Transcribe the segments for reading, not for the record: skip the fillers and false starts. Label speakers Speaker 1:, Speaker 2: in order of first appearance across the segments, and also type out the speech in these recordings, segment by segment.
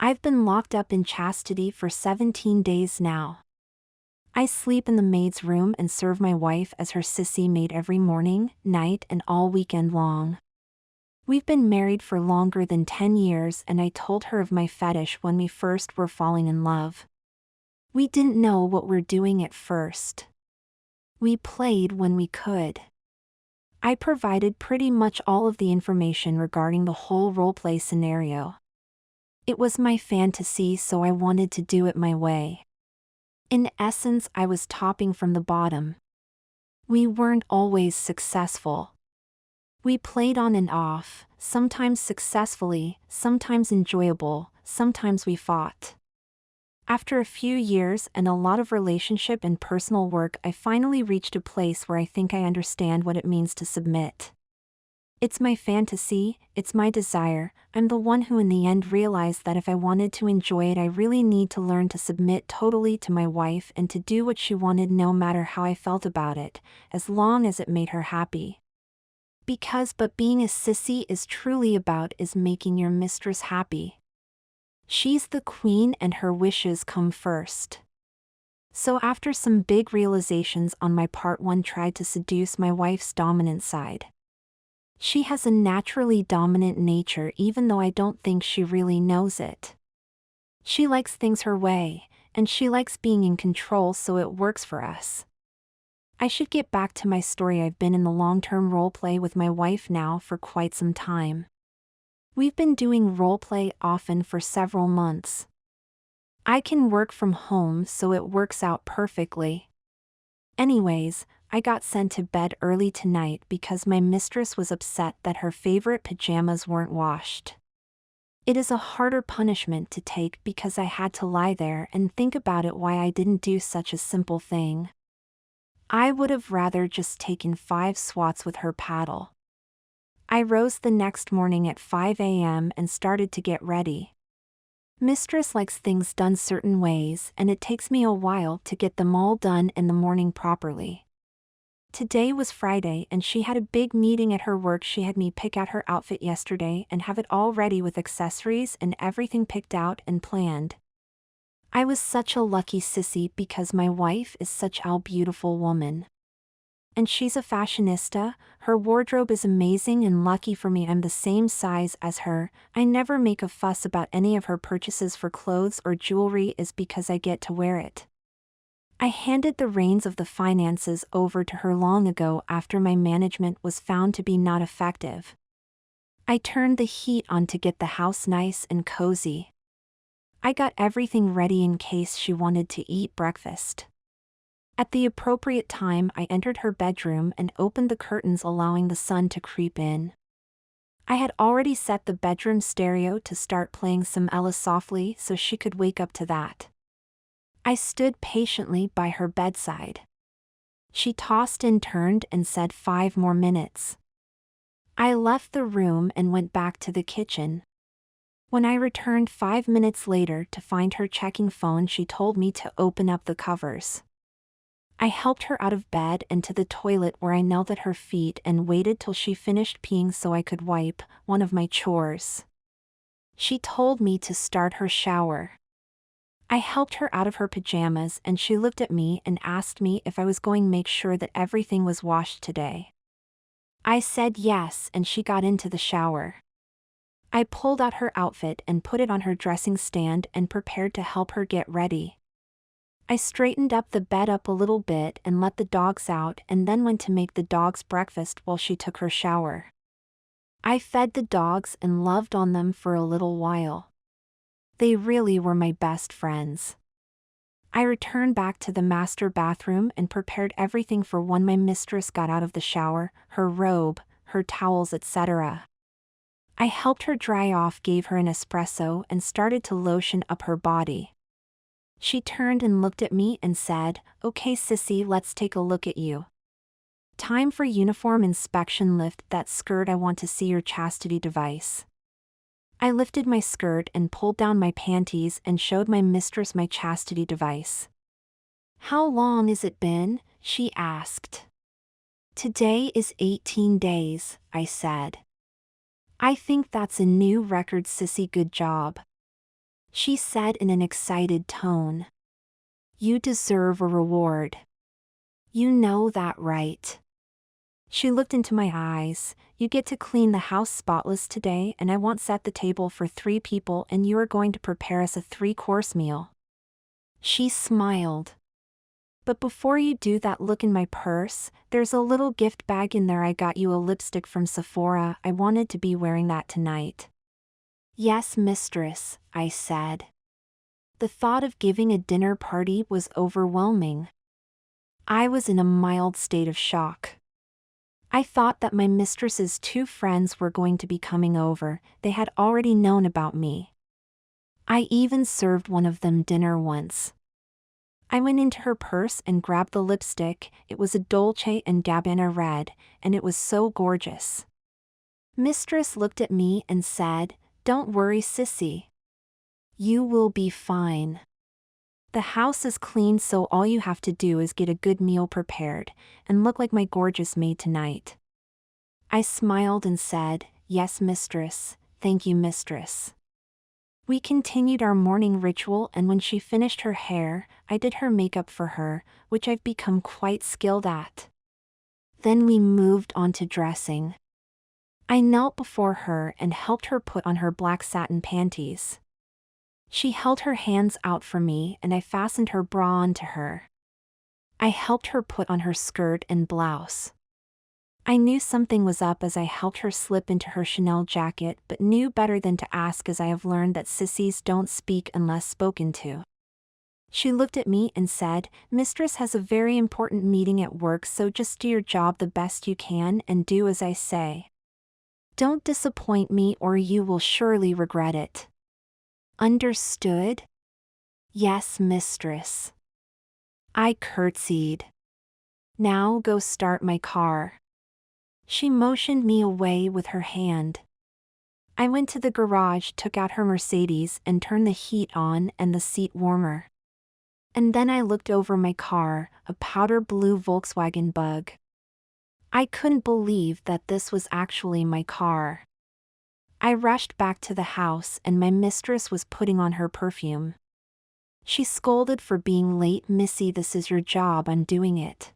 Speaker 1: I've been locked up in chastity for 17 days now. I sleep in the maid's room and serve my wife as her sissy maid every morning, night, and all weekend long. We've been married for longer than 10 years, and I told her of my fetish when we first were falling in love. We didn't know what we're doing at first. We played when we could. I provided pretty much all of the information regarding the whole roleplay scenario. It was my fantasy, so I wanted to do it my way. In essence, I was topping from the bottom. We weren't always successful. We played on and off, sometimes successfully, sometimes enjoyable, sometimes we fought. After a few years and a lot of relationship and personal work, I finally reached a place where I think I understand what it means to submit. It's my fantasy, it's my desire. I'm the one who in the end realized that if I wanted to enjoy it, I really need to learn to submit totally to my wife and to do what she wanted no matter how I felt about it, as long as it made her happy. But being a sissy is truly about is making your mistress happy. She's the queen and her wishes come first. So after some big realizations on my part, one tried to seduce my wife's dominant side. She has a naturally dominant nature, even though I don't think she really knows it. She likes things her way, and she likes being in control, so it works for us. I should get back to my story. I've been in the long-term roleplay with my wife now for quite some time. We've been doing roleplay often for several months. I can work from home, so it works out perfectly. Anyways, I got sent to bed early tonight because my mistress was upset that her favorite pajamas weren't washed. It is a harder punishment to take because I had to lie there and think about it why I didn't do such a simple thing. I would have rather just taken 5 swats with her paddle. I rose the next morning at 5 a.m. and started to get ready. Mistress likes things done certain ways, and it takes me a while to get them all done in the morning properly. Today was Friday and she had a big meeting at her work. She had me pick out her outfit yesterday and have it all ready with accessories and everything picked out and planned. I was such a lucky sissy because my wife is such a beautiful woman. And she's a fashionista. Her wardrobe is amazing, and lucky for me I'm the same size as her. I never make a fuss about any of her purchases for clothes or jewelry is because I get to wear it. I handed the reins of the finances over to her long ago after my management was found to be not effective. I turned the heat on to get the house nice and cozy. I got everything ready in case she wanted to eat breakfast. At the appropriate time, I entered her bedroom and opened the curtains, allowing the sun to creep in. I had already set the bedroom stereo to start playing some Ella softly so she could wake up to that. I stood patiently by her bedside. She tossed and turned and said 5 more minutes. I left the room and went back to the kitchen. When I returned 5 minutes later to find her checking phone, she told me to open up the covers. I helped her out of bed and to the toilet, where I knelt at her feet and waited till she finished peeing so I could wipe, one of my chores. She told me to start her shower. I helped her out of her pajamas and she looked at me and asked me if I was going to make sure that everything was washed today. I said yes, and she got into the shower. I pulled out her outfit and put it on her dressing stand and prepared to help her get ready. I straightened up the bed up a little bit and let the dogs out, and then went to make the dogs breakfast while she took her shower. I fed the dogs and loved on them for a little while. They really were my best friends. I returned back to the master bathroom and prepared everything for when my mistress got out of the shower, her robe, her towels, etc. I helped her dry off, gave her an espresso, and started to lotion up her body. She turned and looked at me and said, "Okay sissy, let's take a look at you. Time for uniform inspection. Lift that skirt, I want to see your chastity device." I lifted my skirt and pulled down my panties and showed my mistress my chastity device. "How long has it been?" she asked. "Today is 18 days, I said. "I think that's a new record sissy, good job." she said in an excited tone. You deserve a reward. You know that, right? She looked into my eyes. You get to clean the house spotless today, and I want set the table for 3 people, and you are going to prepare us a 3-course meal. She smiled. But before you do that, look in my purse. There's a little gift bag in there. I got you a lipstick from Sephora. I wanted to be wearing that tonight. Yes, mistress, I said. The thought of giving a dinner party was overwhelming. I was in a mild state of shock. I thought that my mistress's 2 friends were going to be coming over. They had already known about me. I even served one of them dinner once. I went into her purse and grabbed the lipstick. It was a Dolce & Gabbana red, and it was so gorgeous. Mistress looked at me and said, "Don't worry, sissy. You will be fine. The house is clean, so all you have to do is get a good meal prepared, and look like my gorgeous maid tonight." I smiled and said, "Yes, mistress, thank you, mistress." We continued our morning ritual, and when she finished her hair, I did her makeup for her, which I've become quite skilled at. Then we moved on to dressing. I knelt before her and helped her put on her black satin panties. She held her hands out for me, and I fastened her bra onto her. I helped her put on her skirt and blouse. I knew something was up as I helped her slip into her Chanel jacket, but knew better than to ask, as I have learned that sissies don't speak unless spoken to. She looked at me and said, "Mistress has a very important meeting at work, so just do your job the best you can and do as I say. Don't disappoint me or you will surely regret it." Understood? Yes, mistress. I curtsied. Now go start my car. She motioned me away with her hand. I went to the garage, took out her Mercedes, and turned the heat on and the seat warmer. And then I looked over my car, a powder blue Volkswagen Bug. I couldn't believe that this was actually my car. I rushed back to the house, and my mistress was putting on her perfume. She scolded for being late. "Missy, this is your job, I'm doing it."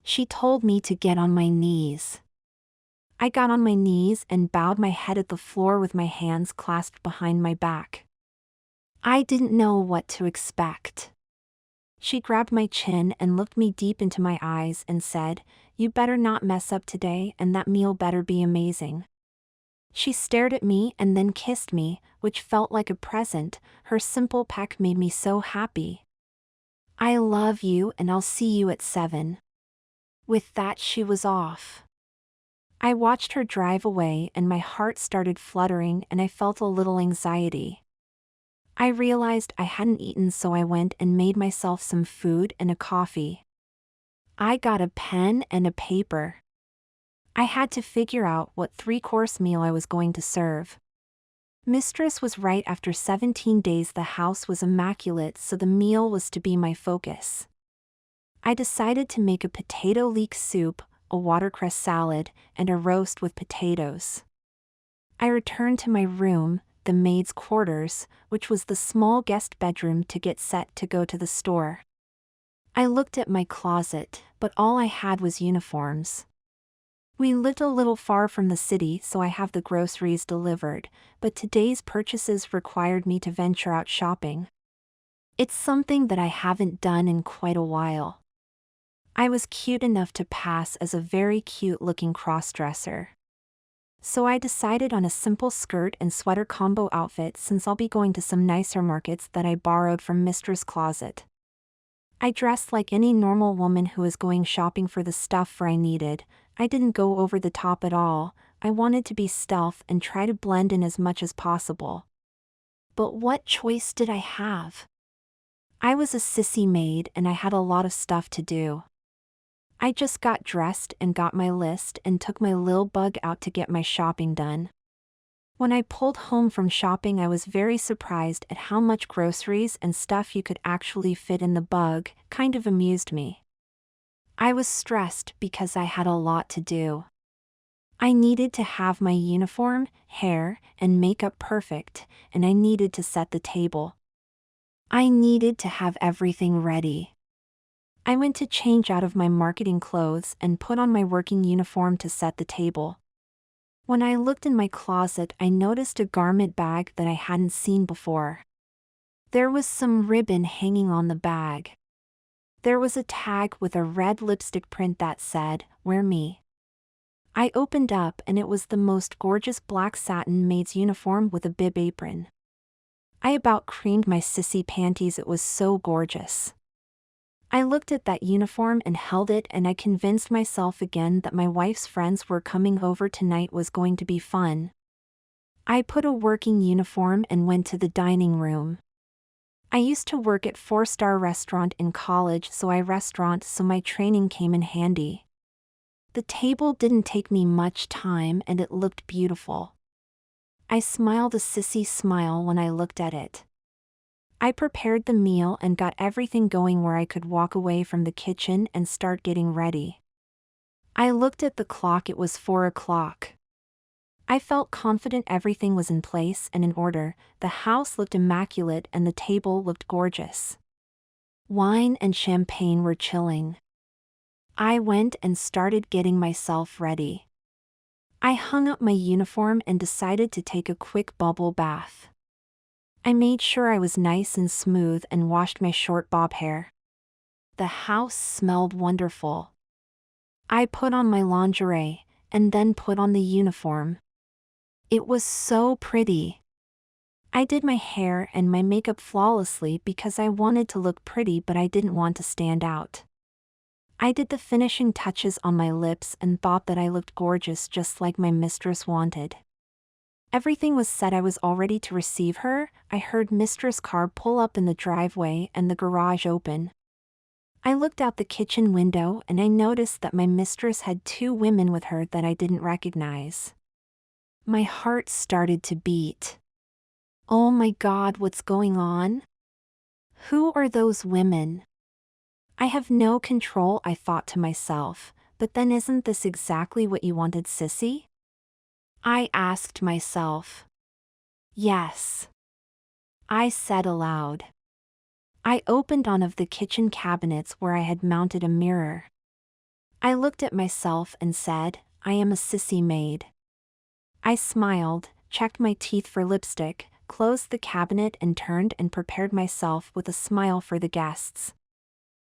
Speaker 1: She told me to get on my knees. I got on my knees and bowed my head at the floor with my hands clasped behind my back. I didn't know what to expect. She grabbed my chin and looked me deep into my eyes and said, "You better not mess up today, and that meal better be amazing." She stared at me and then kissed me, which felt like a present. Her simple peck made me so happy. "I love you, and I'll see you at 7. With that, she was off. I watched her drive away, and my heart started fluttering, and I felt a little anxiety. I realized I hadn't eaten, so I went and made myself some food and a coffee. I got a pen and a paper. I had to figure out what 3-course meal I was going to serve. Mistress was right. After 17 days the house was immaculate, so the meal was to be my focus. I decided to make a potato leek soup, a watercress salad, and a roast with potatoes. I returned to my room, the maid's quarters, which was the small guest bedroom, to get set to go to the store. I looked at my closet, but all I had was uniforms. We lived a little far from the city, so I have the groceries delivered, but today's purchases required me to venture out shopping. It's something that I haven't done in quite a while. I was cute enough to pass as a very cute-looking crossdresser. So I decided on a simple skirt and sweater combo outfit, since I'll be going to some nicer markets that I borrowed from Mistress' closet. I dressed like any normal woman who was going shopping for the stuff I needed. I didn't go over the top at all. I wanted to be stealth and try to blend in as much as possible. But what choice did I have? I was a sissy maid and I had a lot of stuff to do. I just got dressed and got my list and took my lil bug out to get my shopping done. When I pulled home from shopping, I was very surprised at how much groceries and stuff you could actually fit in the bug. Kind of amused me. I was stressed because I had a lot to do. I needed to have my uniform, hair, and makeup perfect, and I needed to set the table. I needed to have everything ready. I went to change out of my marketing clothes and put on my working uniform to set the table. When I looked in my closet, I noticed a garment bag that I hadn't seen before. There was some ribbon hanging on the bag. There was a tag with a red lipstick print that said, "Wear me." I opened up and it was the most gorgeous black satin maid's uniform with a bib apron. I about creamed my sissy panties, it was so gorgeous. I looked at that uniform and held it, and I convinced myself again that my wife's friends were coming over tonight, was going to be fun. I put a working uniform and went to the dining room. I used to work at 4-star restaurant in college, so my training came in handy. The table didn't take me much time and it looked beautiful. I smiled a sissy smile when I looked at it. I prepared the meal and got everything going where I could walk away from the kitchen and start getting ready. I looked at the clock, it was 4 o'clock. I felt confident everything was in place and in order, the house looked immaculate and the table looked gorgeous. Wine and champagne were chilling. I went and started getting myself ready. I hung up my uniform and decided to take a quick bubble bath. I made sure I was nice and smooth and washed my short bob hair. The house smelled wonderful. I put on my lingerie, and then put on the uniform. It was so pretty. I did my hair and my makeup flawlessly because I wanted to look pretty, but I didn't want to stand out. I did the finishing touches on my lips and thought that I looked gorgeous, just like my mistress wanted. Everything was set, I was all ready to receive her. I heard Mistress' car pull up in the driveway and the garage open. I looked out the kitchen window and I noticed that my mistress had 2 women with her that I didn't recognize. My heart started to beat. Oh my God, what's going on? Who are those women? I have no control, I thought to myself, but then isn't this exactly what you wanted, sissy? I asked myself. Yes. I said aloud. I opened one of the kitchen cabinets where I had mounted a mirror. I looked at myself and said, I am a sissy maid. I smiled, checked my teeth for lipstick, closed the cabinet and turned and prepared myself with a smile for the guests.